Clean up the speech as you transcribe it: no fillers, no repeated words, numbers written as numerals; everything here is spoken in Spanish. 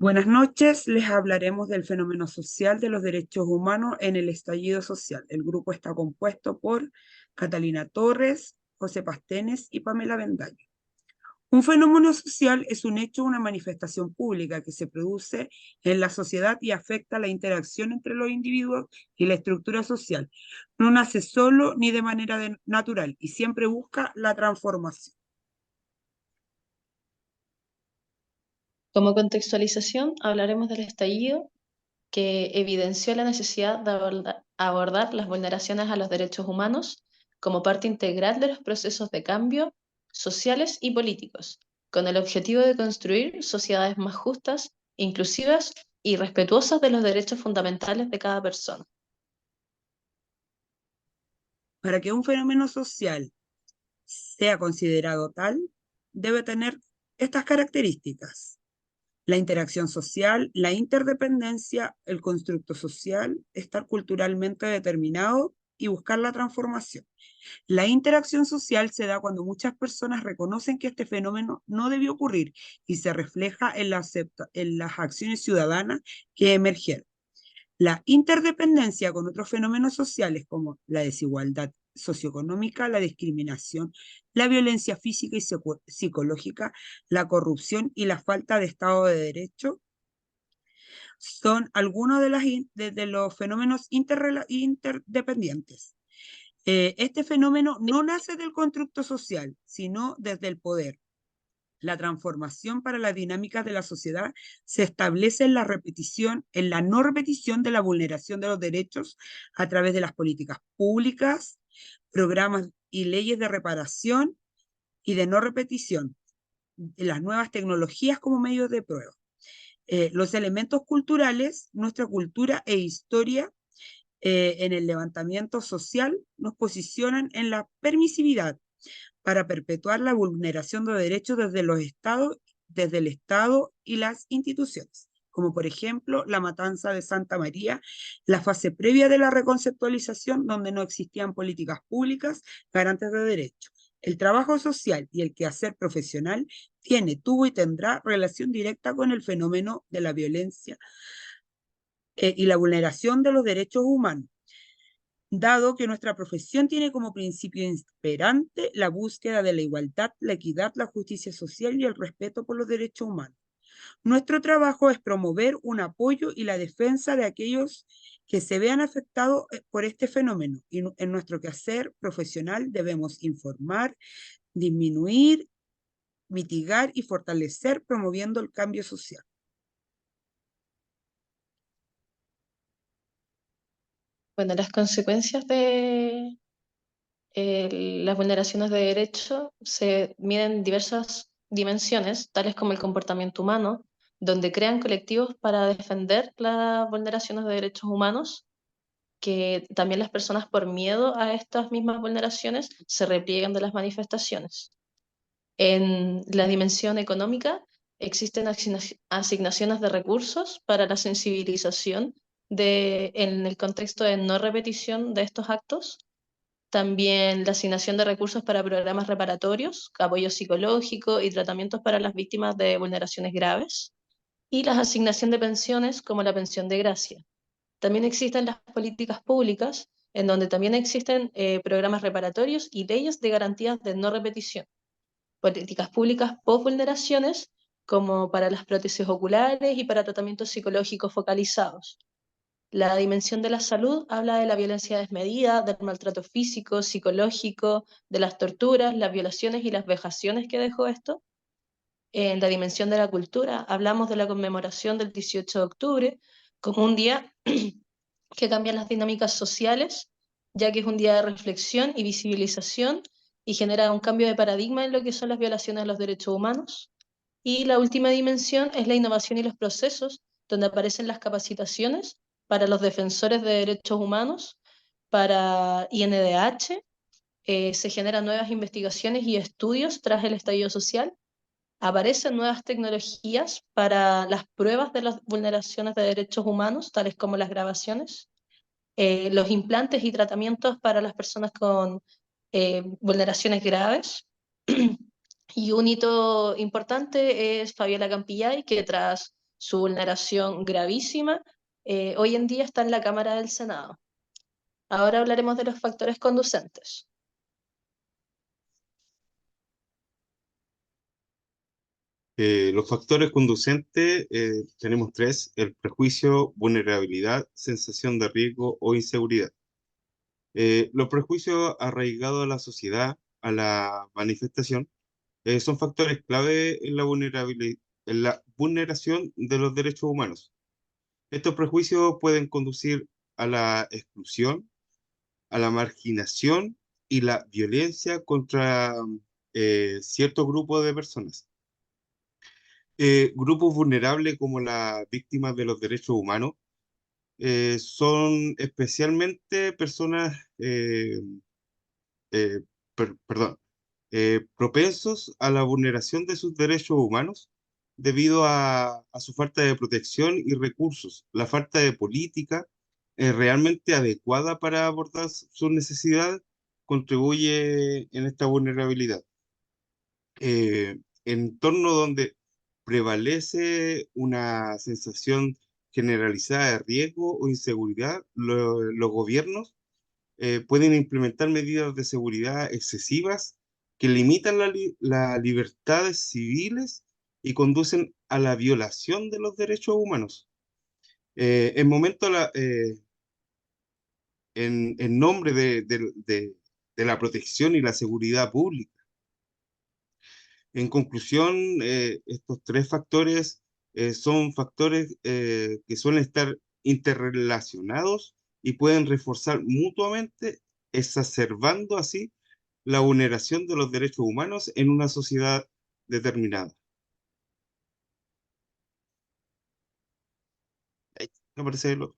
Buenas noches, les hablaremos del fenómeno social de los derechos humanos en el estallido social. El grupo está compuesto por Catalina Torres, José Pastenes y Pamela Bendaño. Un fenómeno social es un hecho, una manifestación pública que se produce en la sociedad y afecta la interacción entre los individuos y la estructura social. No nace solo ni de manera natural y siempre busca la transformación. Como contextualización, hablaremos del estallido que evidenció la necesidad de abordar las vulneraciones a los derechos humanos como parte integral de los procesos de cambio sociales y políticos, con el objetivo de construir sociedades más justas, inclusivas y respetuosas de los derechos fundamentales de cada persona. Para que un fenómeno social sea considerado tal, debe tener estas características: la interacción social, la interdependencia, el constructo social, estar culturalmente determinado y buscar la transformación. La interacción social se da cuando muchas personas reconocen que este fenómeno no debió ocurrir y se refleja en las acciones ciudadanas que emergieron. La interdependencia con otros fenómenos sociales como la desigualdad socioeconómica, la discriminación, la violencia física y psicológica, la corrupción y la falta de Estado de Derecho son algunos de los fenómenos interdependientes. Este fenómeno no nace del constructo social, sino desde el poder. La transformación para las dinámicas de la sociedad se establece en la no repetición de la vulneración de los derechos a través de las políticas públicas, programas y leyes de reparación y de no repetición, de las nuevas tecnologías como medios de prueba. Los elementos culturales, nuestra cultura e historia en el levantamiento social nos posicionan en la permisividad para perpetuar la vulneración de derechos desde el Estado y las instituciones, como por ejemplo la matanza de Santa María, la fase previa de la reconceptualización donde no existían políticas públicas garantes de derechos. El trabajo social y el quehacer profesional tuvo y tendrá relación directa con el fenómeno de la violencia y la vulneración de los derechos humanos, dado que nuestra profesión tiene como principio imperante la búsqueda de la igualdad, la equidad, la justicia social y el respeto por los derechos humanos. Nuestro trabajo es promover un apoyo y la defensa de aquellos que se vean afectados por este fenómeno. Y en nuestro quehacer profesional debemos informar, disminuir, mitigar y fortalecer, promoviendo el cambio social. Bueno, las consecuencias de las vulneraciones de derechos se miden en diversas dimensiones, tales como el comportamiento humano, donde crean colectivos para defender las vulneraciones de derechos humanos, que también las personas por miedo a estas mismas vulneraciones se repliegan de las manifestaciones. En la dimensión económica existen asignaciones de recursos para la sensibilización en el contexto de no repetición de estos actos, también la asignación de recursos para programas reparatorios, apoyo psicológico y tratamientos para las víctimas de vulneraciones graves, y la asignación de pensiones como la pensión de gracia. También existen las políticas públicas, en donde también existen programas reparatorios y leyes de garantías de no repetición. Políticas públicas post vulneraciones, como para las prótesis oculares y para tratamientos psicológicos focalizados. La dimensión de la salud habla de la violencia desmedida, del maltrato físico, psicológico, de las torturas, las violaciones y las vejaciones que dejó esto. En la dimensión de la cultura hablamos de la conmemoración del 18 de octubre como un día que cambia las dinámicas sociales, ya que es un día de reflexión y visibilización y genera un cambio de paradigma en lo que son las violaciones de los derechos humanos. Y la última dimensión es la innovación y los procesos, donde aparecen las capacitaciones para los defensores de derechos humanos, para INDH, se generan nuevas investigaciones y estudios tras el estallido social, aparecen nuevas tecnologías para las pruebas de las vulneraciones de derechos humanos, tales como las grabaciones, los implantes y tratamientos para las personas con vulneraciones graves. Y un hito importante es Fabiola Campillay, que tras su vulneración gravísima, hoy en día está en la Cámara del Senado. Ahora hablaremos de los factores conducentes. Los factores conducentes, tenemos tres: el prejuicio, vulnerabilidad, sensación de riesgo o inseguridad. Los prejuicios arraigados a la sociedad, a la manifestación, son factores clave en la en la vulneración de los derechos humanos. Estos prejuicios pueden conducir a la exclusión, a la marginación y la violencia contra ciertos grupos de personas. Grupos vulnerables como las víctimas de los derechos humanos son especialmente personas, perdón, propensos a la vulneración de sus derechos humanos debido a su falta de protección y recursos, la falta de política realmente adecuada para abordar sus necesidades contribuye en esta vulnerabilidad. Entorno donde prevalece una sensación generalizada de riesgo o inseguridad, los gobiernos pueden implementar medidas de seguridad excesivas que limitan las libertades civiles y conducen a la violación de los derechos humanos. En momento, en nombre de la protección y la seguridad pública. En conclusión, estos tres factores son factores que suelen estar interrelacionados y pueden reforzar mutuamente, exacerbando así la vulneración de los derechos humanos en una sociedad determinada. ¿Me parece lo